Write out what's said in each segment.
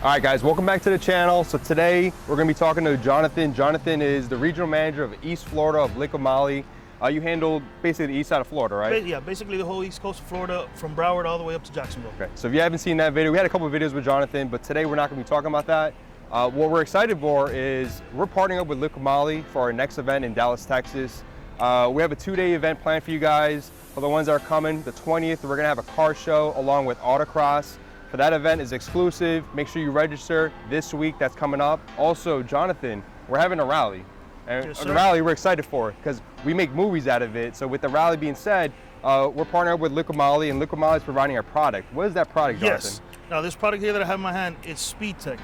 All right, guys, welcome back to the channel. So today we're going to be talking to Jonathan. Jonathan is the regional manager of East Florida of Liqui Moly. You handle basically the east side of Florida, right? Yeah, basically the whole east coast of Florida, from Broward all the way up to Jacksonville. Okay, so if you haven't seen that video, we had a couple of videos with Jonathan, but today we're not going to be talking about that. What we're excited for is we're partnering up with Liqui Moly for our next event in Dallas, Texas. We have a 2-day event planned for you guys. For the ones that are coming, the 20th, we're going to have a car show along with Autocross. For that event is exclusive. Make sure you register this week. That's coming up. Also, Jonathan, we're having a rally. And yes, the rally we're excited for because we make movies out of it. So with the rally being said, we're partnering up with Liqui Moly, and Liqui Moly is providing our product. What is that product, Jonathan? Yes. Now this product here that I have in my hand is Speed Tech.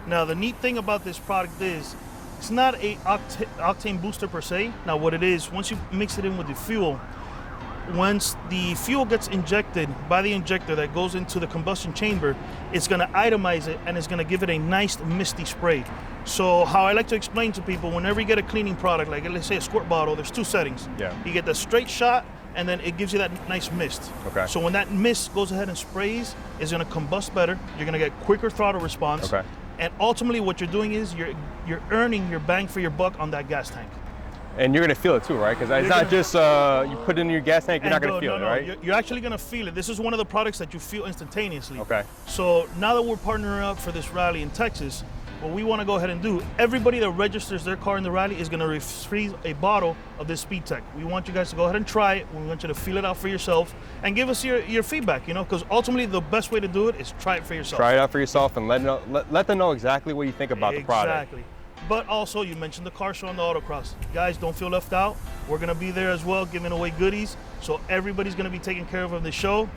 Now the neat thing about this product is it's not a octane booster per se. Now what it is, once you mix it in with the fuel, once the fuel gets injected by the injector that goes into the combustion chamber, it's going to itemize it and it's going to give it a nice misty spray. So how I like to explain to people, whenever you get a cleaning product, like let's say a squirt bottle, there's 2 settings. Yeah. You get the straight shot, and then it gives you that nice mist. Okay. So when that mist goes ahead and sprays, it's going to combust better. You're going to get quicker throttle response. Okay. And ultimately what you're doing is you're earning your bang for your buck on that gas tank. And you're going to feel it too, right? Because it's not just you put it in your gas tank, you're not going to feel it, right? You're actually going to feel it. This is one of the products that you feel instantaneously. Okay. So now that we're partnering up for this rally in Texas, what we want to go ahead and do, everybody that registers their car in the rally is going to receive a bottle of this Speed Tech. We want you guys to go ahead and try it. We want you to feel it out for yourself and give us your feedback, you know, because ultimately the best way to do it is try it for yourself. Try it out for yourself and let them know exactly what you think about the product. Exactly. But also, you mentioned the car show and the Autocross. Guys, don't feel left out. We're going to be there as well, giving away goodies. So everybody's going to be taken care of the show.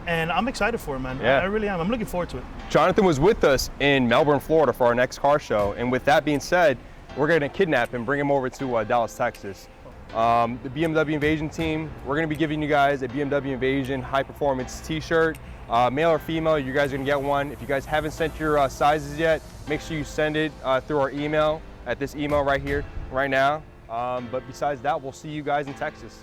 And I'm excited for it, man. Yeah. I really am. I'm looking forward to it. Jonathan was with us in Melbourne, Florida for our next car show. And with that being said, we're going to kidnap him, bring him over to Dallas, Texas. The BMW INVASION team, we're going to be giving you guys a BMW INVASION high performance t-shirt. Male or female, you guys are going to get one. If you guys haven't sent your sizes yet, make sure you send it through our email at this email right here, right now. But besides that, we'll see you guys in Texas.